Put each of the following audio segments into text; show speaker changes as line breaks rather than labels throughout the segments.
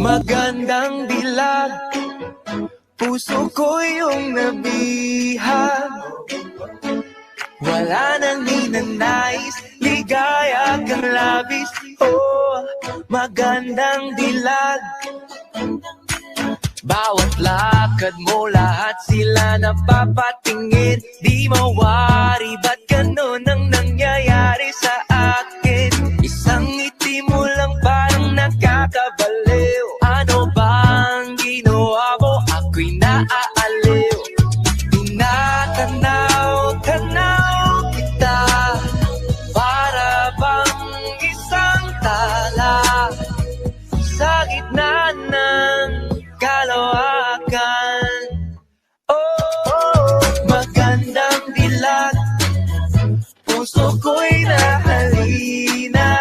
Magandang dilag, puso ko yung nabihag. Wala nang ninanais, ligaya kang labis. Oh, magandang dilag. Bawat lakad mo, lahat sila napapatingin. Di mawari, ba't ganun ang nangyayari sa akin? Isang ngiti mo lang parang nakakabaliw. Ano bang ginawa mo? Ako'y naaaliw. Tinatanaw-tanaw kita, para bang isang tala sa gitna ng kalawakan. Oh, magandang dilag, puso ko'y nahalina.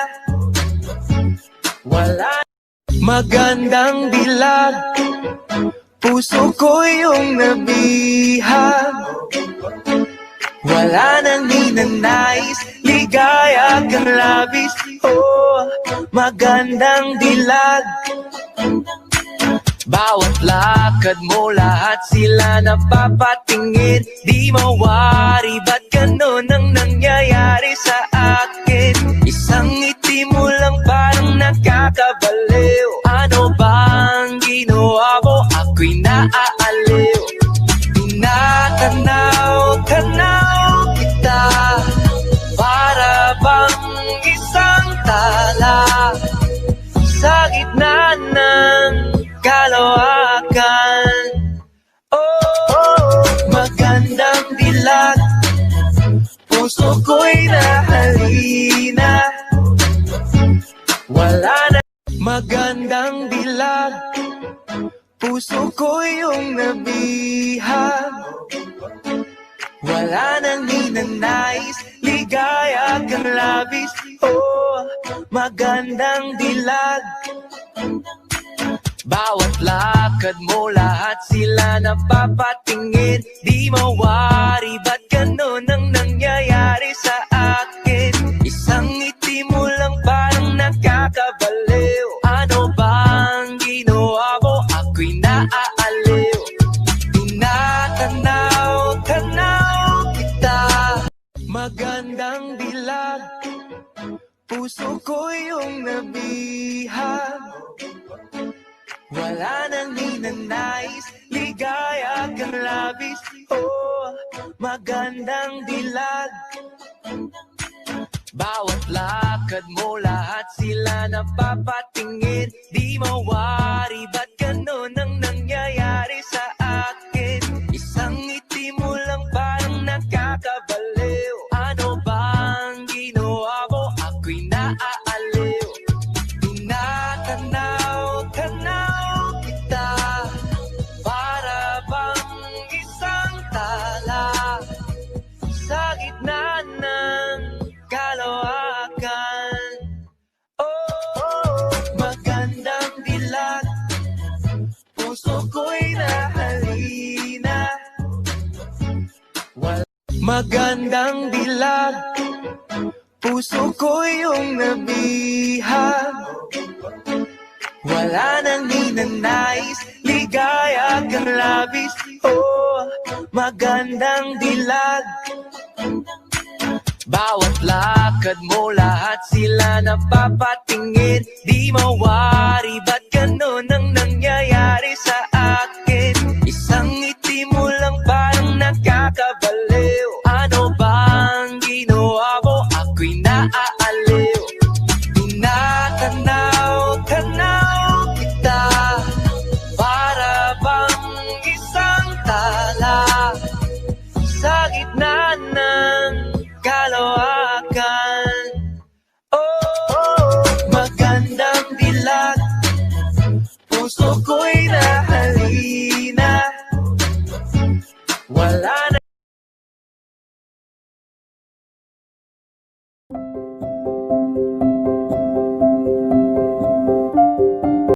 Wala. Magandang dilag, puso ko yung nabihag. Wala nang ninanais, ligaya kang labis. Oh, magandang dilag. Bawat lakad mo, lahat sila napapatingin. Di mawari, ba't ganun ang nangyayari sa akin? Isang ngiti mo lang parang nakakabaliw. Ano bang ginawa mo? Ako'y naaaliw. Tinatanaw-tanaw kita, para bang isang tala sa gitna ng kalawakan. Oh, magandang dilag, puso ko'y nahalina. Wala na. Magandang dilag, puso ko yung nabihag. Wala nang ninanais, ligaya kang labis. Oh, magandang dilag. Bawat lakad mo, lahat sila napapatingin. Di mawari, ba't ganun ang nangyayari sa akin? Isang ngiti mo lang parang nakakabaliw. Ano bang ginawa mo? Ako'y naaaliw. Tinatanaw-tanaw kita. Magandang dilag, puso ko yung nabihag. Wala nang ninanais, ligaya kang labis. Oh, magandang dilag. Bawat lakad mo, lahat sila napapatingin. Di mawari, ba't ganun ang nangyayari sa akin? Isang ngiti mo lang parang nakakabaliw. Ano bang ginawa mo? Ako'y naaaliw. Tinatanaw-tanaw kita, para bang isang tala sa gitna ng kalawakan. Oh, magandang dilag, puso ko'y nahalina. Magandang dilag, puso ko yung nabihag. Wala nang ninanais, ligaya kang labis. Oh, magandang dilag. Bawat lakad mo, lahat sila napapatingin. Di mawari, ba't ganun ang nangyayari sa akin? Isang ngiti mo lang parang nakakabaliw. Ano bang ginawa mo? Ako'y naaaliw. Tinatanaw-tanaw kita, para bang isang tala sa gitna ng kalawakan. Oh, magandang dilag, puso ko'y nahalina. Wala